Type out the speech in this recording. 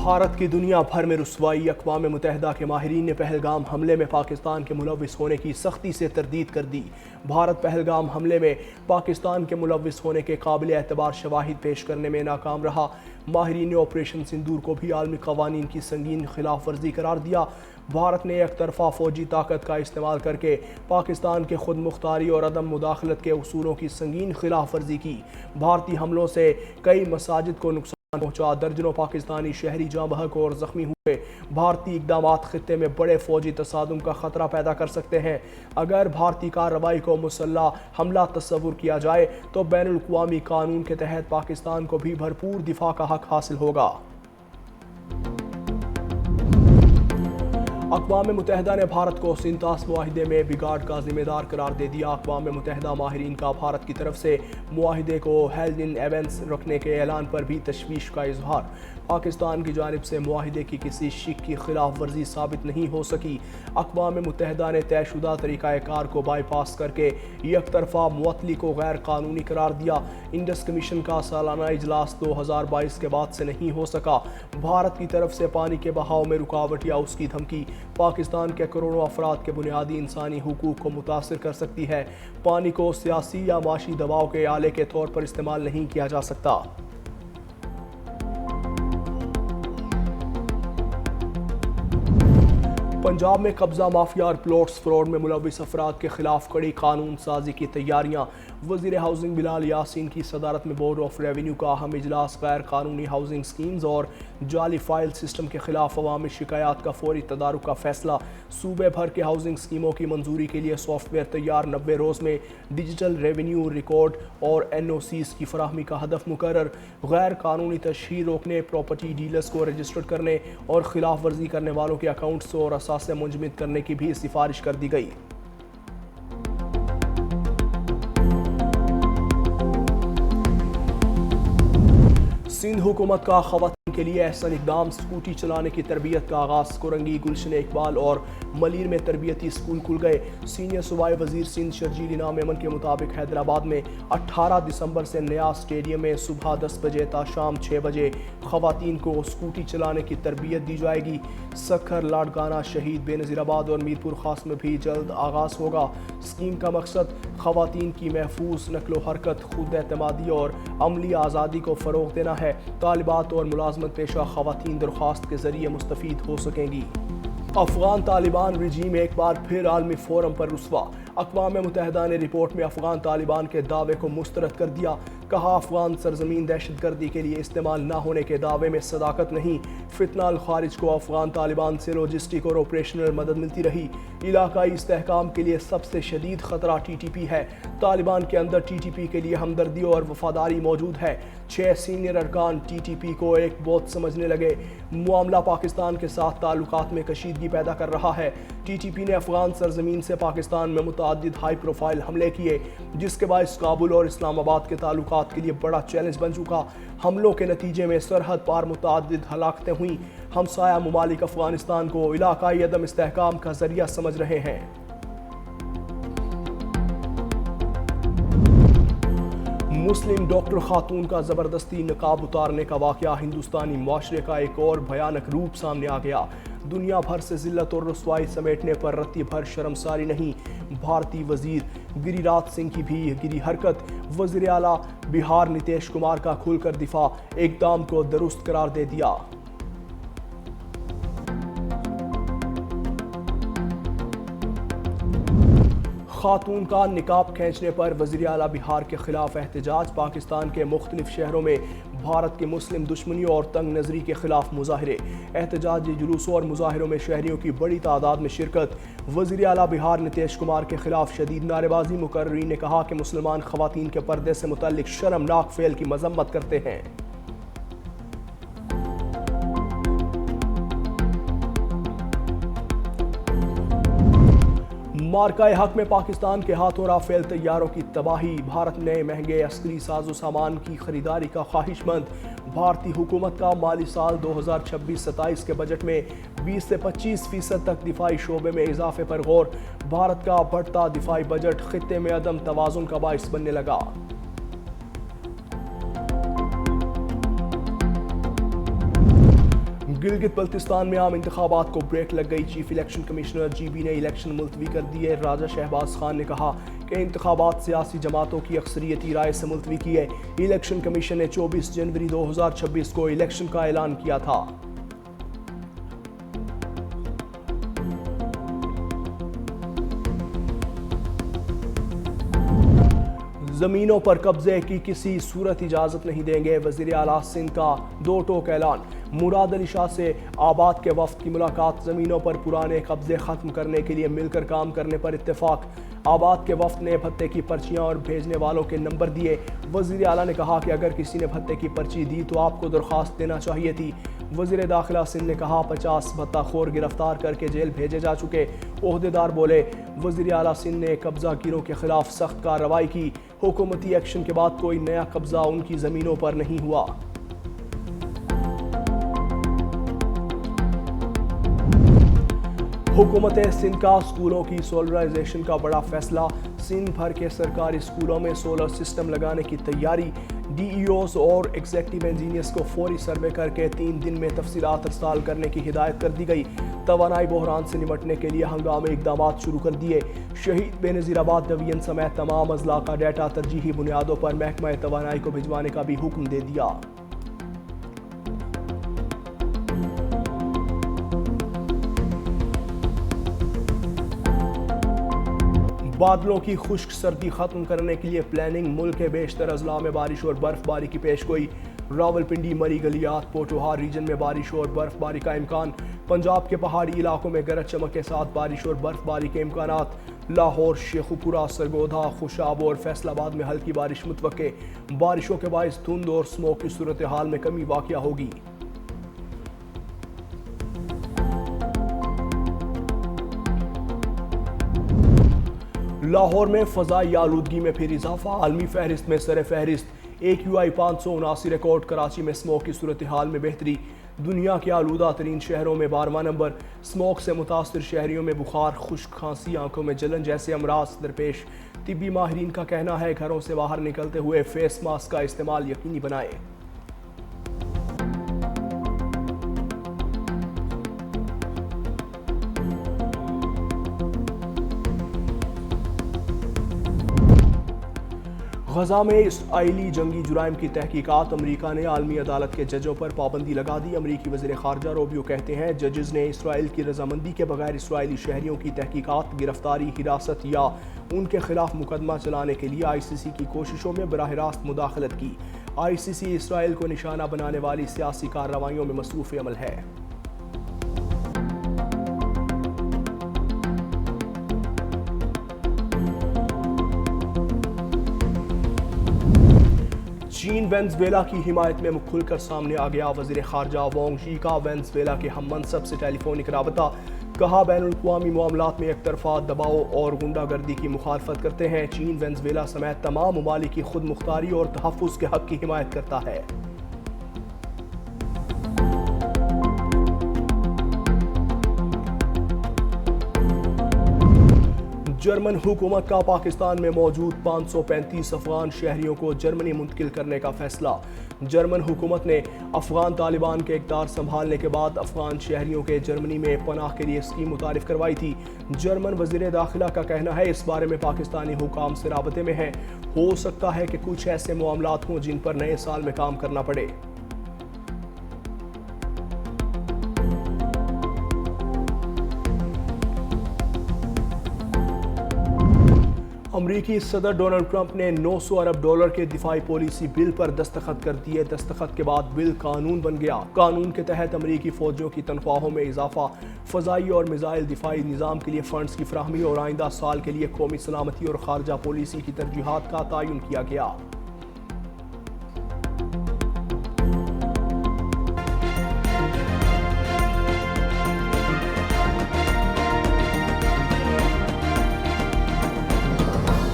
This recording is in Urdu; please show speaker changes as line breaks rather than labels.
بھارت کی دنیا بھر میں رسوائی۔ اقوام متحدہ کے ماہرین نے پہلگام حملے میں پاکستان کے ملوث ہونے کی سختی سے تردید کر دی۔ بھارت پہلگام حملے میں پاکستان کے ملوث ہونے کے قابل اعتبار شواہد پیش کرنے میں ناکام رہا۔ ماہرین نے آپریشن سندور کو بھی عالمی قوانین کی سنگین خلاف ورزی قرار دیا۔ بھارت نے یک طرفہ فوجی طاقت کا استعمال کر کے پاکستان کے خود مختاری اور عدم مداخلت کے اصولوں کی سنگین خلاف ورزی کی۔ بھارتی حملوں سے کئی مساجد کو نقصان پہنچا، درجنوں پاکستانی شہری جاں بحق اور زخمی ہوئے۔ بھارتی اقدامات خطے میں بڑے فوجی تصادم کا خطرہ پیدا کر سکتے ہیں۔ اگر بھارتی کارروائی کو مسلح حملہ تصور کیا جائے تو بین الاقوامی قانون کے تحت پاکستان کو بھی بھرپور دفاع کا حق حاصل ہوگا۔ اقوام متحدہ نے بھارت کو سینتاس معاہدے میں بگاڑ کا ذمہ دار قرار دے دیا۔ اقوام متحدہ ماہرین کا بھارت کی طرف سے معاہدے کو ہیلڈ ان ایبینس رکھنے کے اعلان پر بھی تشویش کا اظہار۔ پاکستان کی جانب سے معاہدے کی کسی شق کی خلاف ورزی ثابت نہیں ہو سکی۔ اقوام متحدہ نے طے شدہ طریقہ کار کو بائی پاس کر کے یک طرفہ معطلی کو غیر قانونی قرار دیا۔ انڈس کمیشن کا سالانہ اجلاس 2022 کے بعد سے نہیں ہو سکا۔ بھارت کی طرف سے پانی کے بہاؤ میں رکاوٹ یا اس کی دھمکی پاکستان کے کروڑوں افراد کے بنیادی انسانی حقوق کو متاثر کر سکتی ہے۔ پانی کو سیاسی یا معاشی دباؤ کے آلے کے طور پر استعمال نہیں کیا جا سکتا۔ پنجاب میں قبضہ مافیا اور پلاٹس فراڈ میں ملوث افراد کے خلاف کڑی قانون سازی کی تیاریاں۔ وزیر ہاؤسنگ بلال یاسین کی صدارت میں بورڈ آف ریونیو کا اہم اجلاس۔ غیر قانونی ہاؤسنگ سکیمز اور جعلی فائل سسٹم کے خلاف عوامی شکایات کا فوری تدارک کا فیصلہ۔ صوبے بھر کے ہاؤسنگ سکیموں کی منظوری کے لیے سافٹ ویئر تیار، 90 روز میں ڈیجیٹل ریونیو ریکارڈ اور NOCs کی فراہمی کا ہدف مقرر۔ غیر قانونی تشہیر روکنے، پراپرٹی ڈیلرز کو رجسٹر کرنے اور خلاف ورزی کرنے والوں کے اکاؤنٹس اور اثاثے منجمد کرنے کی بھی سفارش کر دی گئی۔ سندھ حکومت کا خواتین کے لیے احسن اقدام، اسکوٹی چلانے کی تربیت کا آغاز۔ کورنگی، گلشن اقبال اور ملیر میں تربیتی اسکول کھل گئے۔ سینئر صوبائی وزیر سندھ شرجیل انعام ایمن کے مطابق حیدرآباد میں 18 دسمبر سے نیا اسٹیڈیم میں صبح 10 بجے تا شام 6 بجے خواتین کو اسکوٹی چلانے کی تربیت دی جائے گی۔ سکھر، لاڈگانا، شہید بے نظیر آباد اور میر پور خاص میں بھی جلد آغاز ہوگا۔ اسکیم کا مقصد خواتین کی محفوظ نقل و حرکت، خود اعتمادی اور عملی آزادی کو فروغ دینا ہے۔ طالبات اور ملازمت پیشہ خواتین درخواست کے ذریعے مستفید ہو سکیں گی۔ افغان طالبان رجیم ایک بار پھر عالمی فورم پر رسوا۔ اقوام متحدہ نے رپورٹ میں افغان طالبان کے دعوے کو مسترد کر دیا۔ کہا، افغان سرزمین دہشت گردی کے لیے استعمال نہ ہونے کے دعوے میں صداقت نہیں۔ فتنہ الخارج کو افغان طالبان سے لاجسٹک اور آپریشنل مدد ملتی رہی۔ علاقائی استحکام کے لیے سب سے شدید خطرہ TTP ہے۔ طالبان کے اندر TTP کے لیے ہمدردی اور وفاداری موجود ہے۔ 6 سینئر ارکان TTP کو ایک بت سمجھنے لگے۔ معاملہ پاکستان کے ساتھ تعلقات میں کشیدگی پیدا کر رہا ہے۔ TTP نے افغان سرزمین سے پاکستان میں متعدد ہائی پروفائل حملے کیے، جس کے باعث کابل اور اسلام آباد کے تعلقات کے لیے بڑا چیلنج بن چکا۔ حملوں کے نتیجے میں سرحد پار متعدد ہلاکتیں ہوئیں۔ ہمسایہ ممالک افغانستان کو علاقائی عدم استحکام کا ذریعہ سمجھ رہے ہیں۔ مسلم ڈاکٹر خاتون کا زبردستی نقاب اتارنے کا واقعہ، ہندوستانی معاشرے کا ایک اور بھیانک روپ سامنے آ گیا۔ دنیا بھر سے ذلت اور رسوائی سمیٹنے پر رتی بھر شرمساری نہیں۔ بھارتی وزیر گری راج سنگھ کی بھی گری حرکت۔ وزیر اعلیٰ بہار نتیش کمار کا کھل کر دفاع، اقدام کو درست قرار دے دیا۔ خاتون کا نقاب کھینچنے پر وزیر اعلیٰ بہار کے خلاف احتجاج۔ پاکستان کے مختلف شہروں میں بھارت کی مسلم دشمنیوں اور تنگ نظری کے خلاف مظاہرے۔ احتجاجی جلوسوں اور مظاہروں میں شہریوں کی بڑی تعداد میں شرکت۔ وزیر اعلیٰ بہار نتیش کمار کے خلاف شدید نعرے بازی۔ مقررین نے کہا کہ مسلمان خواتین کے پردے سے متعلق شرمناک فعل کی مذمت کرتے ہیں۔ مارکہ حق میں پاکستان کے ہاتھوں رافیل طیاروں کی تباہی۔ بھارت نئے مہنگے عسکری ساز و سامان کی خریداری کا خواہش مند۔ بھارتی حکومت کا مالی سال 2026-27 کے بجٹ میں 20 سے 25% تک دفاعی شعبے میں اضافے پر غور۔ بھارت کا بڑھتا دفاعی بجٹ خطے میں عدم توازن کا باعث بننے لگا۔ گلگت بلتستان میں عام انتخابات کو بریک لگ گئی۔ Chief election commissioner G B نے الیکشن ملتوی کر دیے۔ راجہ شہباز خان نے کہا کہ انتخابات سیاسی جماعتوں کی اکثریتی رائے سے ملتوی کیے۔ الیکشن کمیشن نے 24 جنوری 2026 کو الیکشن کا اعلان کیا تھا۔ زمینوں پر قبضے کی کسی صورت اجازت نہیں دیں گے، وزیر اعلیٰ سندھ کا دو ٹوک اعلان۔ مراد علی شاہ سے آباد کے وفد کی ملاقات۔ زمینوں پر پرانے قبضے ختم کرنے کے لیے مل کر کام کرنے پر اتفاق۔ آباد کے وفد نے بھتے کی پرچیاں اور بھیجنے والوں کے نمبر دیے۔ وزیر اعلیٰ نے کہا کہ اگر کسی نے بھتے کی پرچی دی تو آپ کو درخواست دینا چاہیے تھی۔ وزیر داخلہ سندھ نے کہا 50 بھتہ خور گرفتار کر کے جیل بھیجے جا چکے۔ عہدیدار بولے وزیر اعلیٰ سندھ نے قبضہ گیروں کے خلاف سخت کارروائی کی۔ حکومتی ایکشن کے بعد کوئی نیا قبضہ ان کی زمینوں پر نہیں ہوا۔ حکومت سندھ کا اسکولوں کی سولرائزیشن کا بڑا فیصلہ۔ سندھ بھر کے سرکاری اسکولوں میں سولر سسٹم لگانے کی تیاری۔ ڈی ای اوز اور ایگزیکٹو انجینئرز کو فوری سروے کر کے 3 دن میں تفصیلات ارسال کرنے کی ہدایت کر دی گئی۔ توانائی بحران سے نمٹنے کے لیے ہنگامی اقدامات شروع کر دیے۔ شہید بے نظیر آباد ڈویژن سمیت تمام اضلاع کا ڈیٹا ترجیحی بنیادوں پر محکمہ توانائی کو بھجوانے کا بھی حکم دے دیا۔ بادلوں کی خشک سردی ختم کرنے کے لیے پلاننگ۔ ملک کے بیشتر اضلاع میں بارش اور برف باری کی پیش گوئی۔ راولپنڈی، مری گلیات، پوٹوہار ریجن میں بارش اور برف باری کا امکان۔ پنجاب کے پہاڑی علاقوں میں گرج چمک کے ساتھ بارش اور برف باری کے امکانات۔ لاہور، شیخوپورہ، سرگودھا، خوشاب اور فیصل آباد میں ہلکی بارش متوقع۔ بارشوں کے باعث دھند اور اسموگ کی صورتحال میں کمی واقع ہوگی۔ لاہور میں فضائی آلودگی میں پھر اضافہ۔ عالمی فہرست میں سر فہرست AQI 579 ریکارڈ۔ کراچی میں اسموگ کی صورتحال میں بہتری۔ دنیا کے آلودہ ترین شہروں میں 12واں نمبر۔ اسموگ سے متاثر شہریوں میں بخار، خشک کھانسی، آنکھوں میں جلن جیسے امراض درپیش۔ طبی ماہرین کا کہنا ہے گھروں سے باہر نکلتے ہوئے فیس ماسک کا استعمال یقینی بنائیں۔ غزہ میں اسرائیلی جنگی جرائم کی تحقیقات۔ امریکہ نے عالمی عدالت کے ججوں پر پابندی لگا دی۔ امریکی وزیر خارجہ روبیو کہتے ہیں ججز نے اسرائیل کی رضامندی کے بغیر اسرائیلی شہریوں کی تحقیقات، گرفتاری، حراست یا ان کے خلاف مقدمہ چلانے کے لیے ICC کی کوششوں میں براہ راست مداخلت کی۔ ICC اسرائیل کو نشانہ بنانے والی سیاسی کارروائیوں میں مصروف عمل ہے۔ چین وینزویلا کی حمایت میں کھل کر سامنے آ گیا۔ وزیر خارجہ وانگ یی کا وینزویلا کے ہم منصب سے ٹیلی فونک رابطہ۔ کہا بین الاقوامی معاملات میں یک طرفہ دباؤ اور غنڈہ گردی کی مخالفت کرتے ہیں۔ چین وینزویلا سمیت تمام ممالک کی خود مختاری اور تحفظ کے حق کی حمایت کرتا ہے۔ جرمن حکومت کا پاکستان میں موجود 535 افغان شہریوں کو جرمنی منتقل کرنے کا فیصلہ۔ جرمن حکومت نے افغان طالبان کے اقتدار سنبھالنے کے بعد افغان شہریوں کے جرمنی میں پناہ کے لیے اسکیم متعارف کروائی تھی۔ جرمن وزیر داخلہ کا کہنا ہے اس بارے میں پاکستانی حکام سے رابطے میں ہے۔ ہو سکتا ہے کہ کچھ ایسے معاملات ہوں جن پر نئے سال میں کام کرنا پڑے۔ امریکی صدر ڈونلڈ ٹرمپ نے $900 ارب کے دفاعی پالیسی بل پر دستخط کر دیے۔ دستخط کے بعد بل قانون بن گیا۔ قانون کے تحت امریکی فوجیوں کی تنخواہوں میں اضافہ، فضائی اور میزائل دفاعی نظام کے لیے فنڈز کی فراہمی اور آئندہ سال کے لیے قومی سلامتی اور خارجہ پالیسی کی ترجیحات کا تعین کیا گیا۔